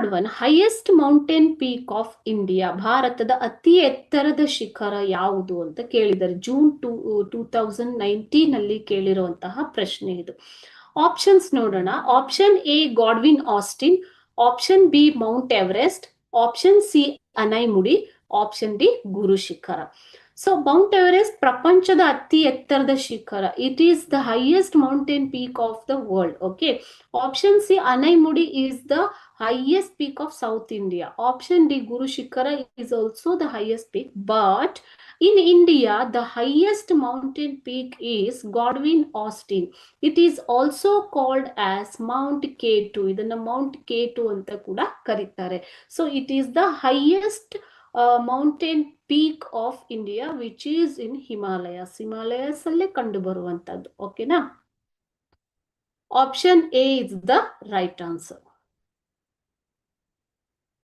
Third one, highest mountain peak of India, ಭಾರತದ ಅತಿ ಎತ್ತರದ ಶಿಖರ ಯಾವುದು ಅಂತ ಕೇಳಿದ್ದಾರೆ. ಜೂನ್ 2019 ಅಲ್ಲಿ ಕೇಳಿರುವಂತಹ ಪ್ರಶ್ನೆ ಇದು. ಆಪ್ಷನ್ಸ್ ನೋಡೋಣ. Option A Godwin Austen, option B Mount Everest, option C Anaimudi, option D Guru Shikhar. So Mount Everest ಪ್ರಪಂಚದ ಅತಿ ಎತ್ತರದ ಶಿಖರ. It is the highest mountain peak of the world. Okay. Option C Anaimudi is the highest peak of South India. Option D Guru Shikhara is also the highest peak, but in India the highest mountain peak is Godwin Austen. It is also called as Mount K2. ಇದನ್ನ Mount K2 ಅಂತ ಕೂಡ ಕರೀತಾರೆ. So it is the highest mountain peak of India which is in Himalayas. Himalayas ಅಲ್ಲೇ ಕಂಡು ಬರುವಂತದ್ದು. ಓಕೆನಾ? Option A is the right answer.